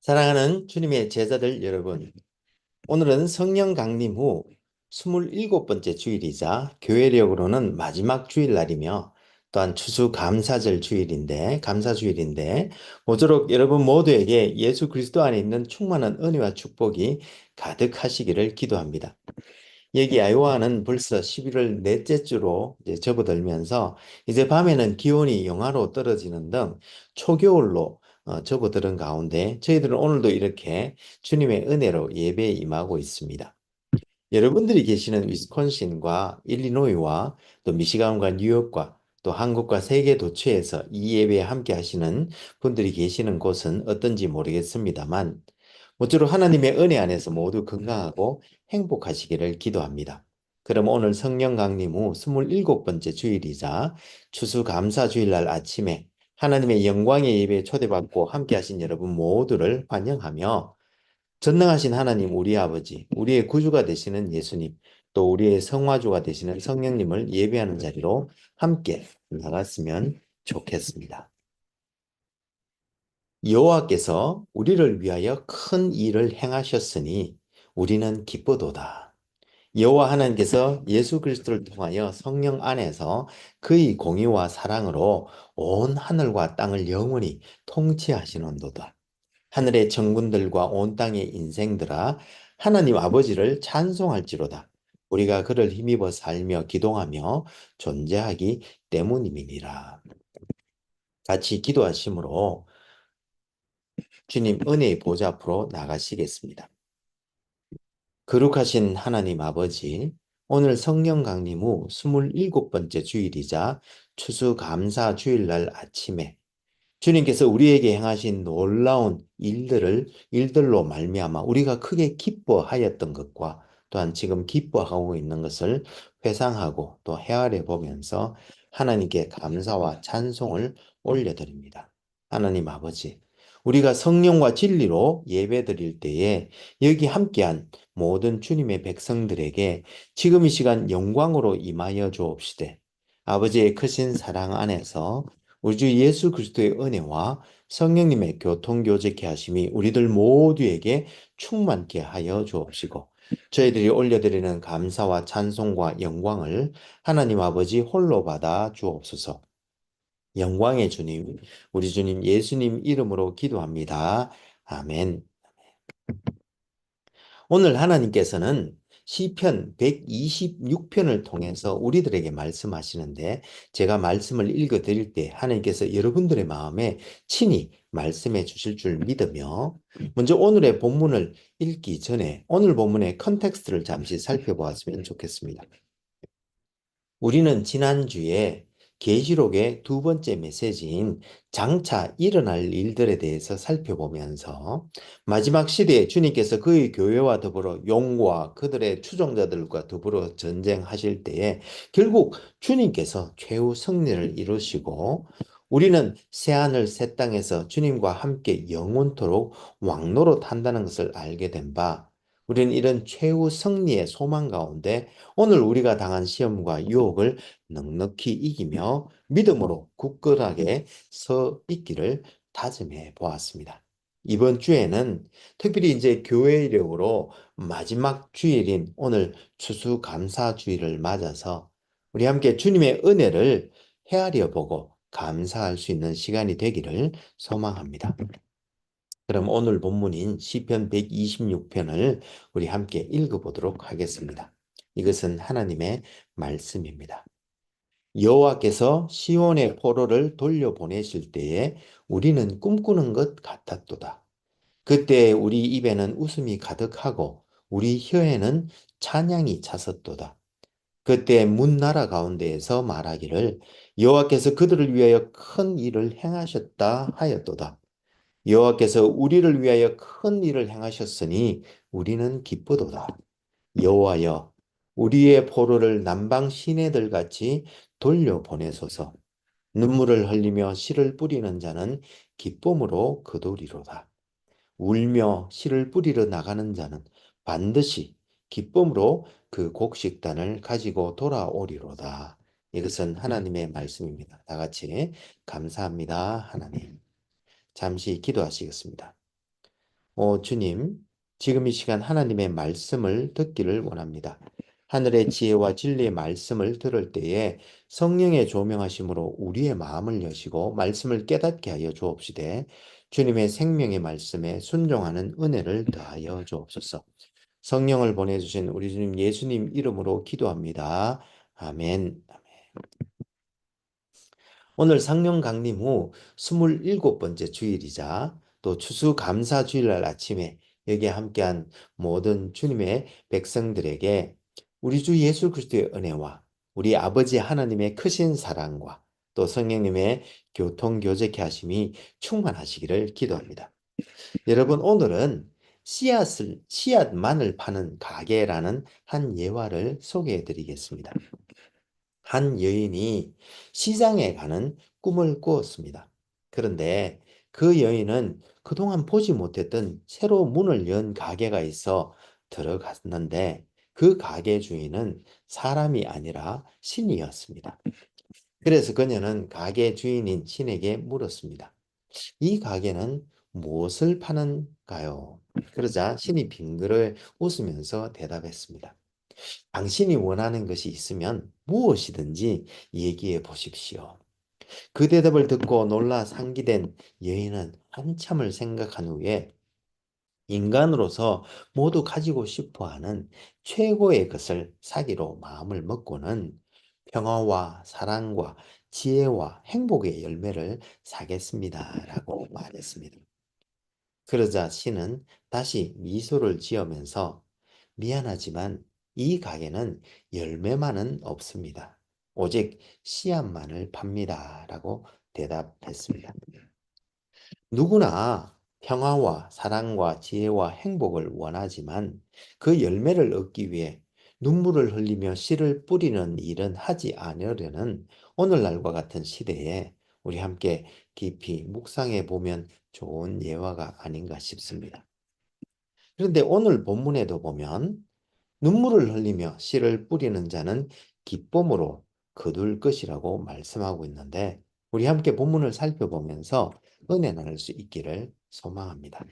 사랑하는 주님의 제자들 여러분, 오늘은 성령 강림 후 27번째 주일이자 교회력으로는 마지막 주일날이며 또한 추수감사절 주일인데, 감사주일인데, 모쪼록 여러분 모두에게 예수 그리스도 안에 있는 충만한 은혜와 축복이 가득하시기를 기도합니다. 여기 아이오와는 벌써 11월 넷째 주로 이제 접어들면서 이제 밤에는 기온이 영하로 떨어지는 등 초겨울로 접어드는 가운데 저희들은 오늘도 이렇게 주님의 은혜로 예배에 임하고 있습니다. 여러분들이 계시는 위스콘신과 일리노이와 또 미시간과 뉴욕과 또 한국과 세계 도처에서 이 예배에 함께 하시는 분들이 계시는 곳은 어떤지 모르겠습니다만 모쪼록 하나님의 은혜 안에서 모두 건강하고 행복하시기를 기도합니다. 그럼 오늘 성령 강림 후 27번째 주일이자 추수감사주일날 아침에 하나님의 영광의 예배에 초대받고 함께 하신 여러분 모두를 환영하며 전능하신 하나님 우리 아버지, 우리의 구주가 되시는 예수님, 또 우리의 성화주가 되시는 성령님을 예배하는 자리로 함께 나갔으면 좋겠습니다. 여호와께서 우리를 위하여 큰 일을 행하셨으니 우리는 기쁘도다. 여호와 하나님께서 예수 그리스도를 통하여 성령 안에서 그의 공의와 사랑으로 온 하늘과 땅을 영원히 통치하시는도다. 하늘의 천군들과 온 땅의 인생들아 하나님 아버지를 찬송할지로다. 우리가 그를 힘입어 살며 기동하며 존재하기 때문임이니라. 같이 기도하심으로 주님 은혜의 보좌 앞으로 나가시겠습니다. 거룩하신 하나님 아버지, 오늘 성령 강림 후 27번째 주일이자 추수감사 주일날 아침에 주님께서 우리에게 행하신 놀라운 일들로 말미암아 우리가 크게 기뻐하였던 것과 또한 지금 기뻐하고 있는 것을 회상하고 또 헤아려 보면서 하나님께 감사와 찬송을 올려드립니다. 하나님 아버지, 우리가 성령과 진리로 예배드릴 때에 여기 함께한 모든 주님의 백성들에게 지금 이 시간 영광으로 임하여 주옵시되 아버지의 크신 사랑 안에서 우리 주 예수 그리스도의 은혜와 성령님의 교통교제케 하심이 우리들 모두에게 충만케 하여 주옵시고 저희들이 올려드리는 감사와 찬송과 영광을 하나님 아버지 홀로 받아 주옵소서. 영광의 주님, 우리 주님 예수님 이름으로 기도합니다. 아멘. 오늘 하나님께서는 시편 126편을 통해서 우리들에게 말씀하시는데 제가 말씀을 읽어 드릴 때 하나님께서 여러분들의 마음에 친히 말씀해 주실 줄 믿으며 먼저 오늘의 본문을 읽기 전에 오늘 본문의 컨텍스트를 잠시 살펴보았으면 좋겠습니다. 우리는 지난주에 계시록의 두 번째 메시지인 장차 일어날 일들에 대해서 살펴보면서 마지막 시대에 주님께서 그의 교회와 더불어 용과 그들의 추종자들과 더불어 전쟁하실 때에 결국 주님께서 최후 승리를 이루시고 우리는 새하늘 새 땅에서 주님과 함께 영원토록 왕노릇 한다는 것을 알게 된 바 우리는 이런 최후 승리의 소망 가운데 오늘 우리가 당한 시험과 유혹을 넉넉히 이기며 믿음으로 굳건하게 서 있기를 다짐해 보았습니다. 이번 주에는 특별히 이제 교회 이력으로 마지막 주일인 오늘 추수감사 주일을 맞아서 우리 함께 주님의 은혜를 헤아려 보고 감사할 수 있는 시간이 되기를 소망합니다. 그럼 오늘 본문인 시편 126편을 우리 함께 읽어보도록 하겠습니다. 이것은 하나님의 말씀입니다. 여호와께서 시온의 포로를 돌려보내실 때에 우리는 꿈꾸는 것 같았도다. 그때 우리 입에는 웃음이 가득하고 우리 혀에는 찬양이 찼었도다. 그때 문 나라 가운데에서 말하기를 여호와께서 그들을 위하여 큰 일을 행하셨다 하였도다. 여호와께서 우리를 위하여 큰 일을 행하셨으니 우리는 기쁘도다. 여호와여, 우리의 포로를 남방 시내들 같이 돌려보내소서. 눈물을 흘리며 씨를 뿌리는 자는 기쁨으로 거두리로다. 울며 씨를 뿌리러 나가는 자는 반드시 기쁨으로 그 곡식단을 가지고 돌아오리로다. 이것은 하나님의 말씀입니다. 다 같이 감사합니다, 하나님. 잠시 기도하시겠습니다. 주님, 지금 이 시간 하나님의 말씀을 듣기를 원합니다. 하늘의 지혜와 진리의 말씀을 들을 때에 성령의 조명하심으로 우리의 마음을 여시고 말씀을 깨닫게 하여 주옵시되 주님의 생명의 말씀에 순종하는 은혜를 더하여 주옵소서. 성령을 보내주신 우리 주님 예수님 이름으로 기도합니다. 아멘. 오늘 상령 강림 후 27번째 주일이자 또 추수감사 주일날 아침에 여기에 함께한 모든 주님의 백성들에게 우리 주 예수 그리스도의 은혜와 우리 아버지 하나님의 크신 사랑과 또 성령님의 교통교제케 하심이 충만하시기를 기도합니다. 여러분, 오늘은 씨앗만을 파는 가게라는 한 예화를 소개해 드리겠습니다. 한 여인이 시장에 가는 꿈을 꾸었습니다. 그런데 그 여인은 그동안 보지 못했던 새로 문을 연 가게가 있어 들어갔는데 그 가게 주인은 사람이 아니라 신이었습니다. 그래서 그녀는 가게 주인인 신에게 물었습니다. 이 가게는 무엇을 파는가요? 그러자 신이 빙그레 웃으면서 대답했습니다. 당신이 원하는 것이 있으면 무엇이든지 얘기해 보십시오. 그 대답을 듣고 놀라 상기된 여인은 한참을 생각한 후에 인간으로서 모두 가지고 싶어 하는 최고의 것을 사기로 마음을 먹고는 평화와 사랑과 지혜와 행복의 열매를 사겠습니다. 라고 말했습니다. 그러자 신은 다시 미소를 지으면서 미안하지만 이 가게는 열매만은 없습니다. 오직 씨앗만을 팝니다. 라고 대답했습니다. 누구나 평화와 사랑과 지혜와 행복을 원하지만 그 열매를 얻기 위해 눈물을 흘리며 씨를 뿌리는 일은 하지 않으려는 오늘날과 같은 시대에 우리 함께 깊이 묵상해 보면 좋은 예화가 아닌가 싶습니다. 그런데 오늘 본문에도 보면 눈물을 흘리며 씨를 뿌리는 자는 기쁨으로 거둘 것이라고 말씀하고 있는데 우리 함께 본문을 살펴보면서 은혜 나눌 수 있기를 소망합니다.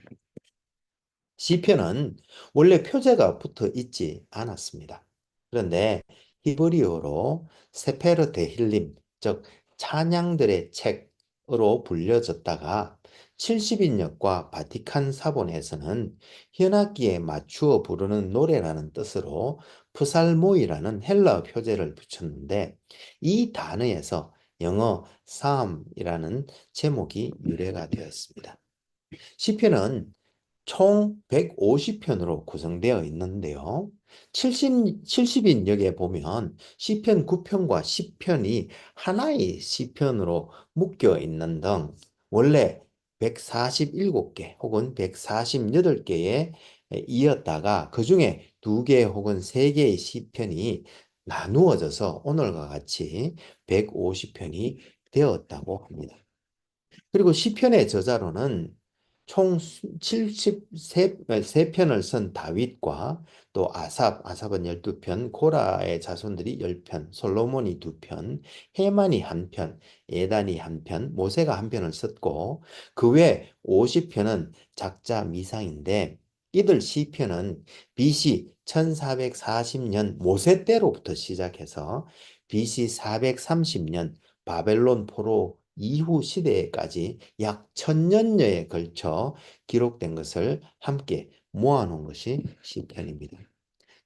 시편은 원래 표제가 붙어 있지 않았습니다. 그런데 히브리어로 세페르 데힐림, 즉 찬양들의 책으로 불려졌다가 70인역과 바티칸 사본에서는 현악기에 맞추어 부르는 노래라는 뜻으로 프살모이라는 헬라어 표제를 붙였는데 이 단어에서 영어 삶이라는 제목이 유래가 되었습니다. 시편은 총 150편으로 구성되어 있는데요. 70인역에 보면 시편 9편과 10편이 하나의 시편으로 묶여 있는 등 원래 147개 혹은 148개에 이었다가 그 중에 2개 혹은 3개의 시편이 나누어져서 오늘과 같이 150편이 되었다고 합니다. 그리고 시편의 저자로는 총 73편을 쓴 다윗과 또 아삽은 12편, 고라의 자손들이 10편, 솔로몬이 2편, 헤만이 1편, 예단이 1편, 모세가 1편을 썼고 그 외 50편은 작자 미상인데 이들 시편은 BC 1440년 모세 때로부터 시작해서 BC 430년 바벨론 포로 이후 시대까지 약 1000년여에 걸쳐 기록된 것을 함께 모아놓은 것이 시편입니다.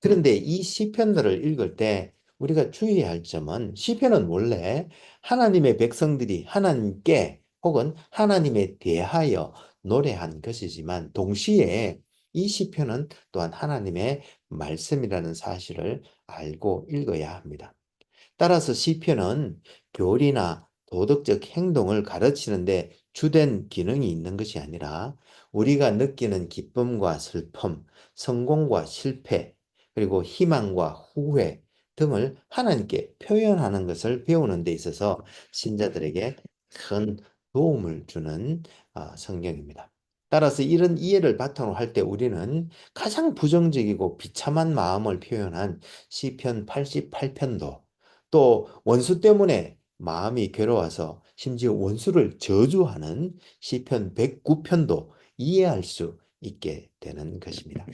그런데 이 시편들을 읽을 때 우리가 주의해야 할 점은 시편은 원래 하나님의 백성들이 하나님께 혹은 하나님에 대하여 노래한 것이지만 동시에 이 시편은 또한 하나님의 말씀이라는 사실을 알고 읽어야 합니다. 따라서 시편은 교리나 도덕적 행동을 가르치는데 주된 기능이 있는 것이 아니라 우리가 느끼는 기쁨과 슬픔, 성공과 실패, 그리고 희망과 후회 등을 하나님께 표현하는 것을 배우는 데 있어서 신자들에게 큰 도움을 주는 성경입니다. 따라서 이런 이해를 바탕으로 할 때 우리는 가장 부정적이고 비참한 마음을 표현한 시편 88편도 또 원수 때문에 마음이 괴로워서 심지어 원수를 저주하는 시편 109편도 이해할 수 있게 되는 것입니다.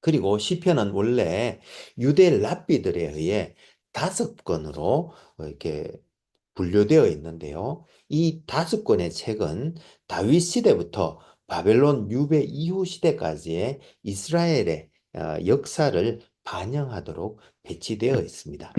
그리고 시편은 원래 유대 랍비들에 의해 5권으로 이렇게 분류되어 있는데요. 이 5권의 책은 다윗 시대부터 바벨론 유배 이후 시대까지의 이스라엘의 역사를 반영하도록 배치되어 있습니다.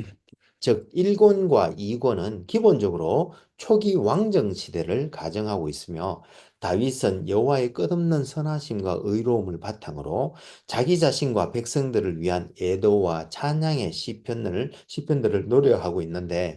즉 1권과 2권은 기본적으로 초기 왕정 시대를 가정하고 있으며 다윗은 여호와의 끝없는 선하심과 의로움을 바탕으로 자기 자신과 백성들을 위한 애도와 찬양의 시편들을 노래하고 있는데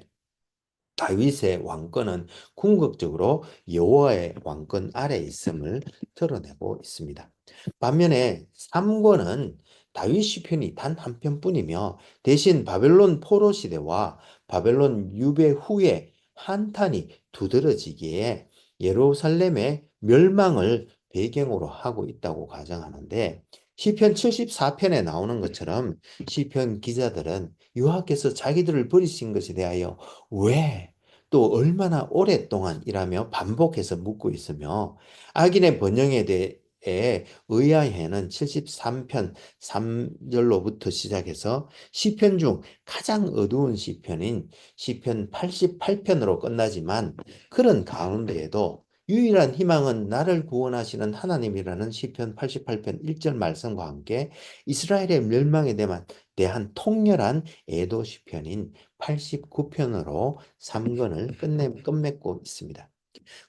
다윗의 왕권은 궁극적으로 여호와의 왕권 아래 있음을 드러내고 있습니다. 반면에 3권은 다윗 시편이 단 한 편뿐이며 대신 바벨론 포로 시대와 바벨론 유배 후에 한탄이 두드러지기에 예루살렘의 멸망을 배경으로 하고 있다고 가정하는데 시편 74편에 나오는 것처럼 시편 기자들은 여호와께서 자기들을 버리신 것에 대하여 왜? 또 얼마나 오랫동안 이라며 반복해서 묻고 있으며 악인의 번영에 대해 의아해는 73편 3절로부터 시작해서 시편 중 가장 어두운 시편인 시편 88편으로 끝나지만 그런 가운데에도 유일한 희망은 나를 구원하시는 하나님이라는 시편 88편 1절 말씀과 함께 이스라엘의 멸망에 대한 통렬한 애도 시편인 89편으로 3권을 끝맺고 있습니다.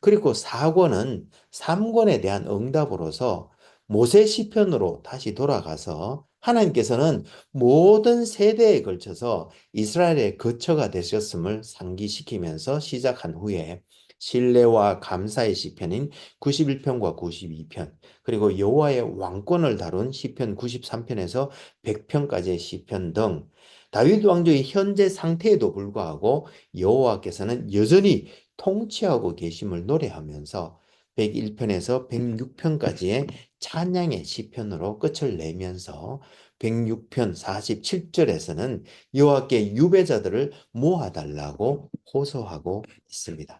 그리고 4권은 3권에 대한 응답으로서 모세 시편으로 다시 돌아가서 하나님께서는 모든 세대에 걸쳐서 이스라엘의 거처가 되셨음을 상기시키면서 시작한 후에 신뢰와 감사의 시편인 91편과 92편 그리고 여호와의 왕권을 다룬 시편 93편에서 100편까지의 시편 등 다윗 왕조의 현재 상태에도 불구하고 여호와께서는 여전히 통치하고 계심을 노래하면서 101편에서 106편까지의 찬양의 시편으로 끝을 내면서 106편 47절에서는 여호와께 유배자들을 모아달라고 호소하고 있습니다.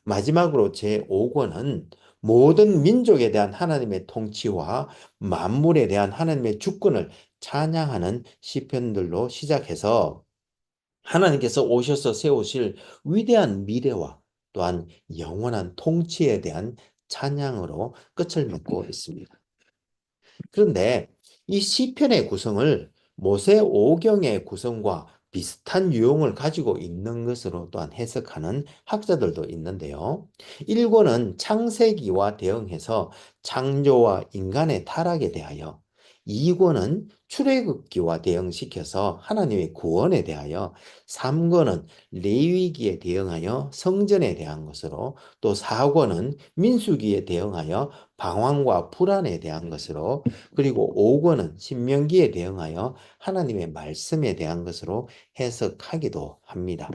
마지막으로 제5권은 모든 민족에 대한 하나님의 통치와 만물에 대한 하나님의 주권을 찬양하는 시편들로 시작해서 하나님께서 오셔서 세우실 위대한 미래와 또한 영원한 통치에 대한 찬양으로 끝을 맺고 있습니다. 그런데 이 시편의 구성을 모세 오경의 구성과 비슷한 유형을 가지고 있는 것으로 또한 해석하는 학자들도 있는데요. 1권은 창세기와 대응해서 창조와 인간의 타락에 대하여 2권은 출애굽기와 대응시켜서 하나님의 구원에 대하여 3권은 레위기에 대응하여 성전에 대한 것으로 또 4권은 민수기에 대응하여 방황과 불안에 대한 것으로 그리고 5권은 신명기에 대응하여 하나님의 말씀에 대한 것으로 해석하기도 합니다.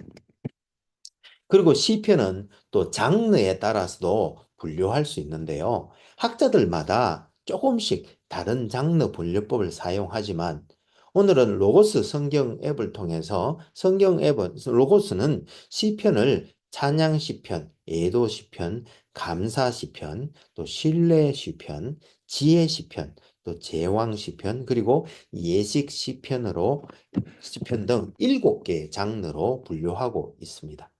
그리고 시편은 또 장르에 따라서도 분류할 수 있는데요. 학자들마다 조금씩 다른 장르 분류법을 사용하지만 오늘은 로고스 성경 앱을 통해서 로고스는 시편을 찬양 시편, 애도 시편, 감사 시편, 또 신뢰 시편, 지혜 시편, 또 제왕 시편, 그리고 예식 시편 등 7개의 장르로 분류하고 있습니다.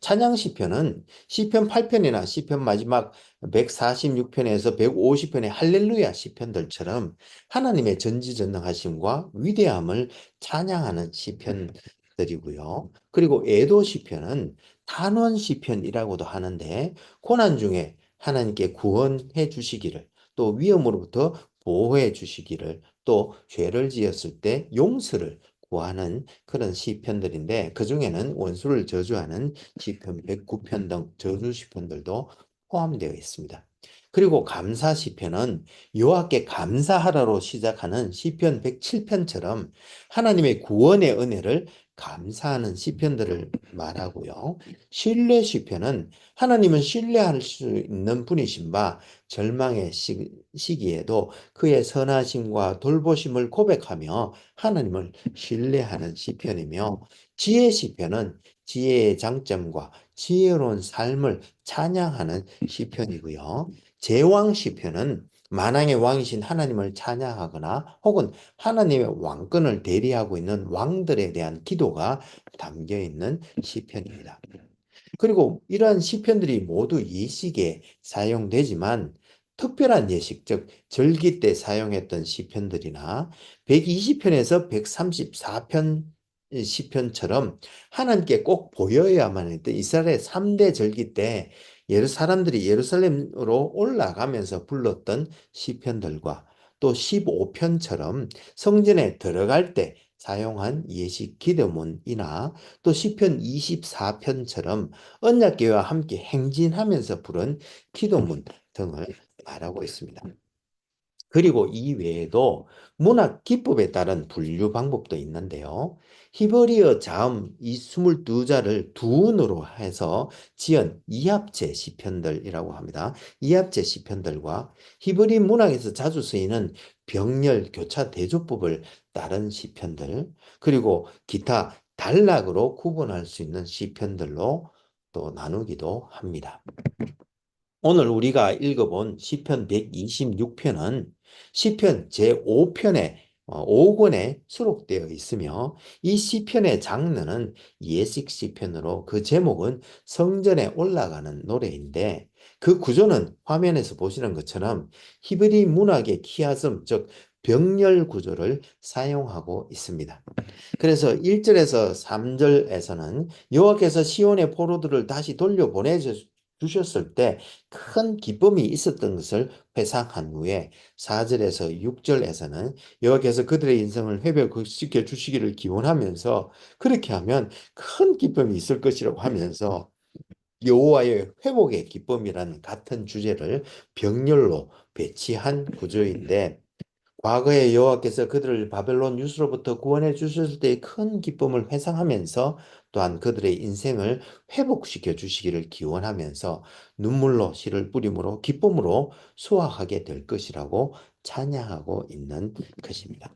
찬양 시편은 시편 8편이나 시편 마지막 146편에서 150편의 할렐루야 시편들처럼 하나님의 전지전능하심과 위대함을 찬양하는 시편들이고요. 그리고 애도 시편은 탄원 시편이라고도 하는데 고난 중에 하나님께 구원해 주시기를 또 위험으로부터 보호해 주시기를 또 죄를 지었을 때 용서를 구하는 그런 시편들인데 그중에는 원수를 저주하는 시편 109편 등 저주 시편들도 포함되어 있습니다. 그리고 감사 시편은 여호와께 감사하라로 시작하는 시편 107편처럼 하나님의 구원의 은혜를 감사하는 시편들을 말하고요. 신뢰 시편은 하나님은 신뢰할 수 있는 분이신 바 절망의 시기에도 그의 선하심과 돌보심을 고백하며 하나님을 신뢰하는 시편이며 지혜 시편은 지혜의 장점과 지혜로운 삶을 찬양하는 시편이고요. 제왕 시편은 만왕의 왕이신 하나님을 찬양하거나 혹은 하나님의 왕권을 대리하고 있는 왕들에 대한 기도가 담겨 있는 시편입니다. 그리고 이러한 시편들이 모두 예식에 사용되지만 특별한 예식, 즉 절기 때 사용했던 시편들이나 120편에서 134편 시편처럼 하나님께 꼭 보여야만 했던 이스라엘의 3대 절기 때 사람들이 예루살렘으로 올라가면서 불렀던 시편들과 또 15편처럼 성전에 들어갈 때 사용한 예식 기도문이나 또 시편 24편처럼 언약궤와 함께 행진하면서 부른 기도문 등을 말하고 있습니다. 그리고 이 외에도 문학 기법에 따른 분류 방법도 있는데요. 히브리어 자음 이 22자를 두 운으로 해서 지은 이합체 시편들이라고 합니다. 이합체 시편들과 히브리 문학에서 자주 쓰이는 병렬 교차 대조법을 따른 시편들, 그리고 기타 단락으로 구분할 수 있는 시편들로 또 나누기도 합니다. 오늘 우리가 읽어본 시편 126편은 시편 제5편의 5권에 수록되어 있으며 이 시편의 장르는 예식 시편으로 그 제목은 성전에 올라가는 노래인데 그 구조는 화면에서 보시는 것처럼 히브리 문학의 키아즘 즉 병렬 구조를 사용하고 있습니다. 그래서 1절에서 3절에서는 여호와께서 시온의 포로들을 다시 돌려보내 주셨을 때 큰 기쁨이 있었던 것을 회상한 후에 4절에서 6절에서는 여호와께서 그들의 인생을 회복시켜 주시기를 기원하면서 그렇게 하면 큰 기쁨이 있을 것이라고 하면서 여호와의 회복의 기쁨이라는 같은 주제를 병렬로 배치한 구조인데 과거에 여호와께서 그들을 바벨론 유수로부터 구원해 주셨을 때의 큰 기쁨을 회상하면서 또한 그들의 인생을 회복시켜 주시기를 기원하면서 눈물로 씨를 뿌림으로 기쁨으로 수확하게 될 것이라고 찬양하고 있는 것입니다.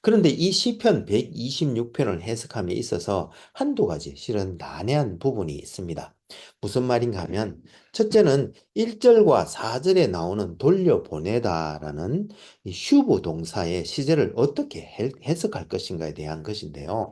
그런데 이 시편 126편을 해석함에 있어서 한두 가지 실은 난해한 부분이 있습니다. 무슨 말인가 하면 첫째는 1절과 4절에 나오는 돌려보내다라는 이 슈브 동사의 시제를 어떻게 해석할 것인가에 대한 것인데요.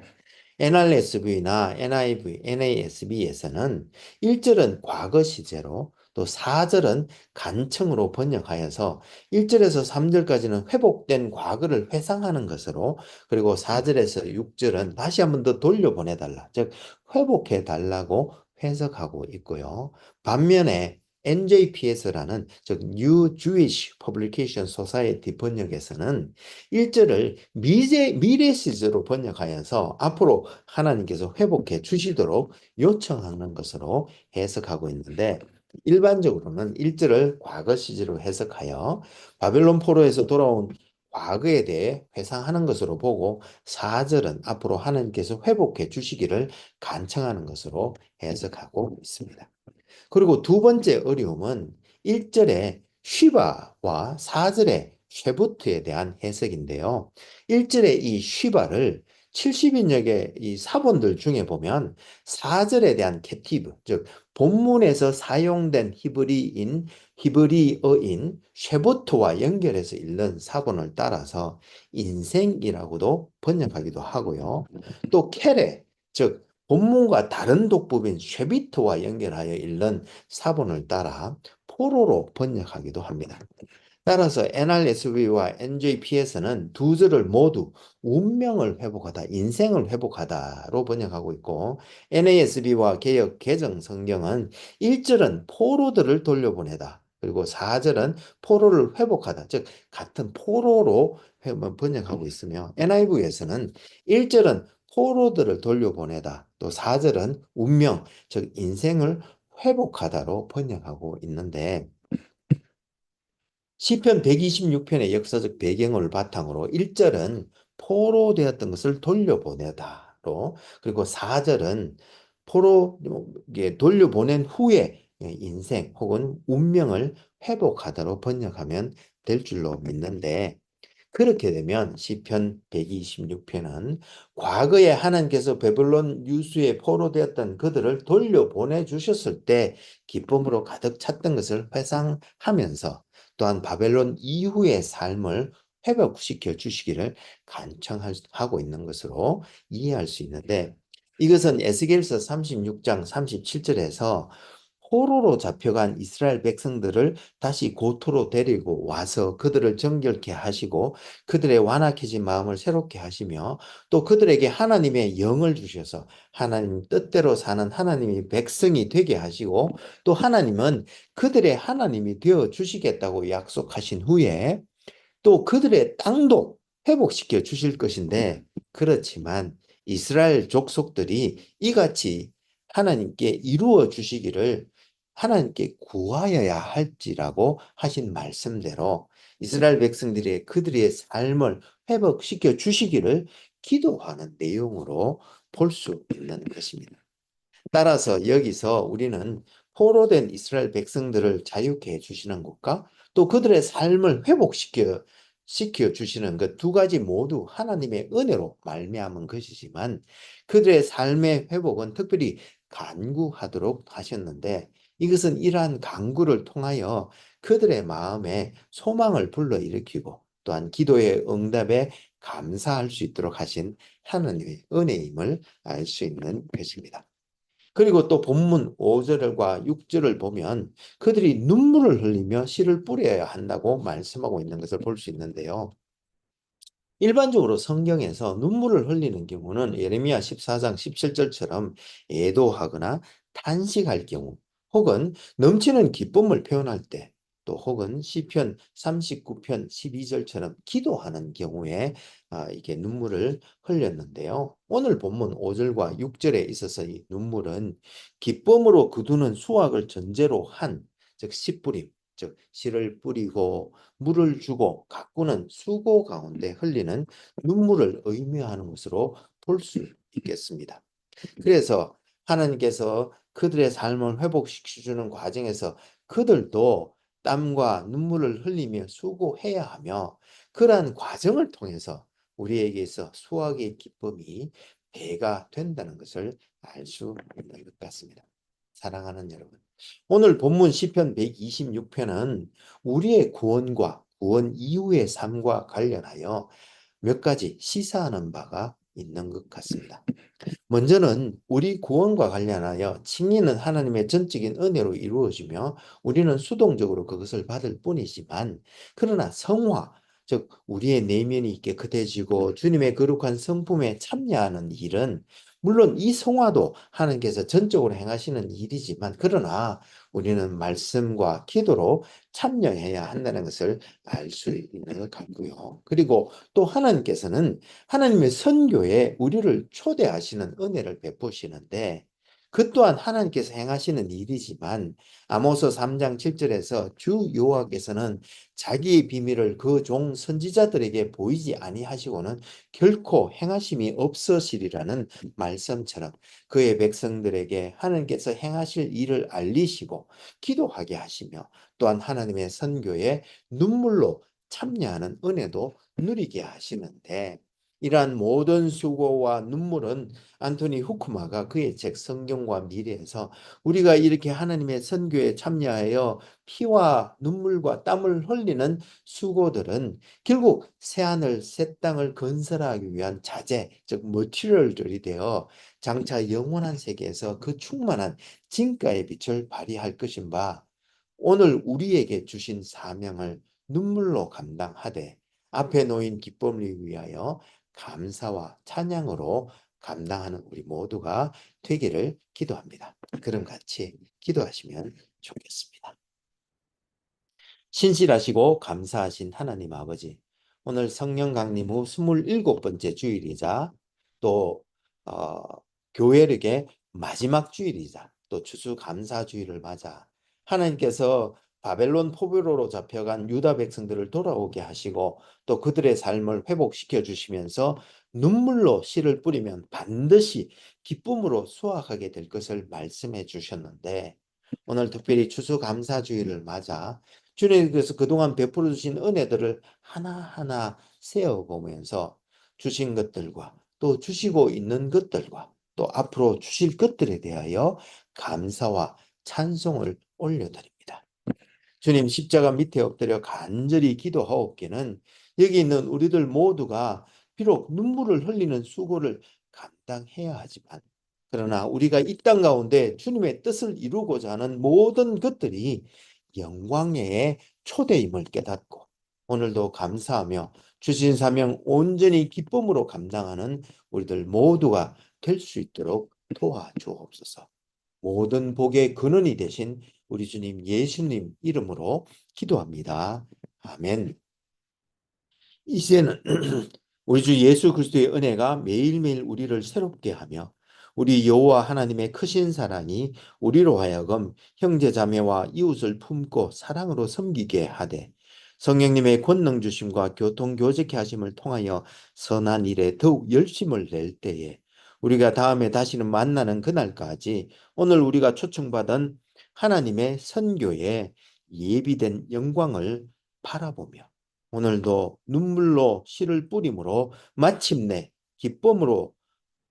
NRSV나 NIV, NASB에서는 1절은 과거 시제로 또 4절은 간청으로 번역하여서 1절에서 3절까지는 회복된 과거를 회상하는 것으로 그리고 4절에서 6절은 다시 한번 더 돌려보내달라. 즉 회복해 달라고 해석하고 있고요. 반면에 NJPS라는 즉 New Jewish Publication Society 번역에서는 1절을 미래 시제로 번역하여서 앞으로 하나님께서 회복해 주시도록 요청하는 것으로 해석하고 있는데 일반적으로는 1절을 과거 시제로 해석하여 바벨론 포로에서 돌아온 과거에 대해 회상하는 것으로 보고 4절은 앞으로 하나님께서 회복해 주시기를 간청하는 것으로 해석하고 있습니다. 그리고 두 번째 어려움은 1절의 쉬바와 4절의 쉐부트에 대한 해석인데요. 1절의 이 쉬바를 70인역의 이 사본들 중에 보면 4절에 대한 캐티브, 즉 본문에서 사용된 히브리어인 쉐부트와 연결해서 읽는 사본을 따라서 인생이라고도 번역하기도 하고요. 또 케레, 즉 본문과 다른 독법인 쉐비트와 연결하여 읽는 사본을 따라 포로로 번역하기도 합니다. 따라서 NRSV와 NJPS는 두 절을 모두 운명을 회복하다, 인생을 회복하다로 번역하고 있고 NASB와 개역 개정 성경은 1절은 포로들을 돌려보내다. 그리고 4절은 포로를 회복하다. 즉 같은 포로로 번역하고 있으며 NIV에서는 1절은 포로들을 돌려보내다. 또 4절은 운명, 즉 인생을 회복하다로 번역하고 있는데 시편 126편의 역사적 배경을 바탕으로 1절은 포로되었던 것을 돌려보내다로 그리고 4절은 돌려보낸 후에 인생 혹은 운명을 회복하다로 번역하면 될 줄로 믿는데 그렇게 되면 시편 126편은 과거에 하나님께서 바벨론 유수에 포로되었던 그들을 돌려보내 주셨을 때 기쁨으로 가득 찼던 것을 회상하면서 또한 바벨론 이후의 삶을 회복시켜 주시기를 간청하고 있는 것으로 이해할 수 있는데, 이것은 에스겔서 36장 37절에서 포로로 잡혀간 이스라엘 백성들을 다시 고토로 데리고 와서 그들을 정결케 하시고 그들의 완악해진 마음을 새롭게 하시며 또 그들에게 하나님의 영을 주셔서 하나님 뜻대로 사는 하나님의 백성이 되게 하시고 또 하나님은 그들의 하나님이 되어 주시겠다고 약속하신 후에 또 그들의 땅도 회복시켜 주실 것인데, 그렇지만 이스라엘 족속들이 이같이 하나님께 이루어 주시기를 하나님께 구하여야 할지라고 하신 말씀대로 이스라엘 백성들의 그들의 삶을 회복시켜 주시기를 기도하는 내용으로 볼 수 있는 것입니다. 따라서 여기서 우리는 포로된 이스라엘 백성들을 자유케 해주시는 것과 또 그들의 삶을 시켜 주시는 것 두 가지 모두 하나님의 은혜로 말미암은 것이지만, 그들의 삶의 회복은 특별히 간구하도록 하셨는데, 이것은 이러한 간구를 통하여 그들의 마음에 소망을 불러일으키고 또한 기도의 응답에 감사할 수 있도록 하신 하나님의 은혜임을 알 수 있는 것입니다. 그리고 또 본문 5절과 6절을 보면 그들이 눈물을 흘리며 씨를 뿌려야 한다고 말씀하고 있는 것을 볼 수 있는데요. 일반적으로 성경에서 눈물을 흘리는 경우는 예레미야 14장 17절처럼 애도하거나 탄식할 경우, 혹은 넘치는 기쁨을 표현할 때, 또 혹은 시편 39편 12절처럼 기도하는 경우에 이게 눈물을 흘렸는데요. 오늘 본문 5절과 6절에 있어서 이 눈물은 기쁨으로 거두는 수확을 전제로 한, 즉 씨뿌림, 즉 씨를 뿌리고 물을 주고 가꾸는 수고 가운데 흘리는 눈물을 의미하는 것으로 볼 수 있겠습니다. 그래서 하나님께서 그들의 삶을 회복시켜주는 과정에서 그들도 땀과 눈물을 흘리며 수고해야 하며, 그러한 과정을 통해서 우리에게 서 수확의 기쁨이 배가 된다는 것을 알 수 있는 것 같습니다. 사랑하는 여러분, 오늘 본문 시편 126편은 우리의 구원과 구원 이후의 삶과 관련하여 몇 가지 시사하는 바가 있는 것 같습니다. 먼저는 우리 구원과 관련하여 칭의는 하나님의 전적인 은혜로 이루어지며 우리는 수동적으로 그것을 받을 뿐이지만, 그러나 성화, 즉 우리의 내면이 깨끗해지고 주님의 거룩한 성품에 참여하는 일은 물론 이 성화도 하나님께서 전적으로 행하시는 일이지만, 그러나 우리는 말씀과 기도로 참여해야 한다는 것을 알 수 있는 것 같고요. 그리고 또 하나님께서는 하나님의 선교에 우리를 초대하시는 은혜를 베푸시는데, 그 또한 하나님께서 행하시는 일이지만 아모스 3장 7절에서 주 여호와께서는 자기의 비밀을 그 종 선지자들에게 보이지 아니하시고는 결코 행하심이 없으시리라는 말씀처럼 그의 백성들에게 하나님께서 행하실 일을 알리시고 기도하게 하시며, 또한 하나님의 선교에 눈물로 참여하는 은혜도 누리게 하시는데, 이러한 모든 수고와 눈물은 안토니 후쿠마가 그의 책 성경과 미래에서 우리가 이렇게 하나님의 선교에 참여하여 피와 눈물과 땀을 흘리는 수고들은 결국 새하늘 새 땅을 건설하기 위한 자재, 즉 머티리얼들이 되어 장차 영원한 세계에서 그 충만한 진가의 빛을 발휘할 것인 바, 오늘 우리에게 주신 사명을 눈물로 감당하되 앞에 놓인 기쁨을 위하여 감사와 찬양으로 감당하는 우리 모두가 되기를 기도합니다. 그럼 같이 기도하시면 좋겠습니다. 신실하시고 감사하신 하나님 아버지, 오늘 성령 강림 후 27번째 주일이자 또 어, 교회력의 마지막 주일이자 또 추수감사주일을 맞아 하나님께서 바벨론 포로로 잡혀간 유다 백성들을 돌아오게 하시고 또 그들의 삶을 회복시켜 주시면서 눈물로 씨를 뿌리면 반드시 기쁨으로 수확하게 될 것을 말씀해 주셨는데, 오늘 특별히 추수감사주일을 맞아 주님께서 그동안 베풀어 주신 은혜들을 하나하나 세어보면서 주신 것들과 또 주시고 있는 것들과 또 앞으로 주실 것들에 대하여 감사와 찬송을 올려드립니다. 주님 십자가 밑에 엎드려 간절히 기도하옵기는 여기 있는 우리들 모두가 비록 눈물을 흘리는 수고를 감당해야 하지만 그러나 우리가 이 땅 가운데 주님의 뜻을 이루고자 하는 모든 것들이 영광의 초대임을 깨닫고 오늘도 감사하며 주신 사명 온전히 기쁨으로 감당하는 우리들 모두가 될 수 있도록 도와주옵소서. 모든 복의 근원이 되신 우리 주님 예수님 이름으로 기도합니다. 아멘. 이제는 우리 주 예수 그리스도의 은혜가 매일매일 우리를 새롭게 하며 우리 여호와 하나님의 크신 사랑이 우리로 하여금 형제자매와 이웃을 품고 사랑으로 섬기게 하되 성령님의 권능 주심과 교통 교제케 하심을 통하여 선한 일에 더욱 열심을 낼 때에 우리가 다음에 다시는 만나는 그날까지 오늘 우리가 초청받은 하나님의 선교에 예비된 영광을 바라보며 오늘도 눈물로 씨를 뿌림으로 마침내 기쁨으로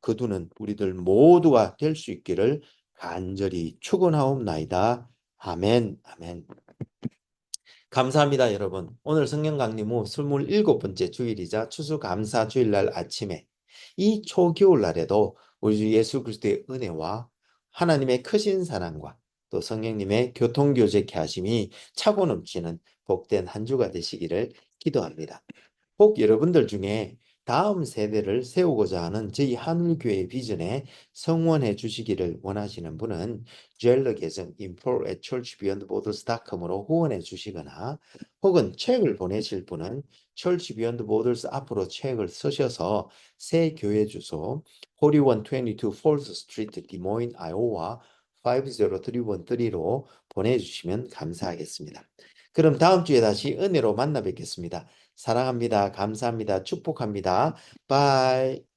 거두는 우리들 모두가 될 수 있기를 간절히 축원하옵나이다. 아멘, 아멘. 감사합니다, 여러분. 오늘 성경 강림 후 27번째 주일이자 추수감사 주일날 아침에 이 초겨울날에도 우리 주 예수 그리스도의 은혜와 하나님의 크신 사랑과 또 성령님의 교통교제케 하심이 차고 넘치는 복된 한 주가 되시기를 기도합니다. 혹 여러분들 중에 다음 세대를 세우고자 하는 저희 하늘교회 비전에 성원해 주시기를 원하시는 분은 젤러 계정 info@churchbeyondborders.com으로 후원해 주시거나 혹은 책을 보내실 분은 Church Beyond Borders 앞으로 책을 쓰셔서 새 교회 주소 4122 Falls Street, Des Moines, Iowa 50313로 보내주시면 감사하겠습니다. 그럼 다음 주에 다시 은혜로 만나 뵙겠습니다. 사랑합니다. 감사합니다. 축복합니다. 바이.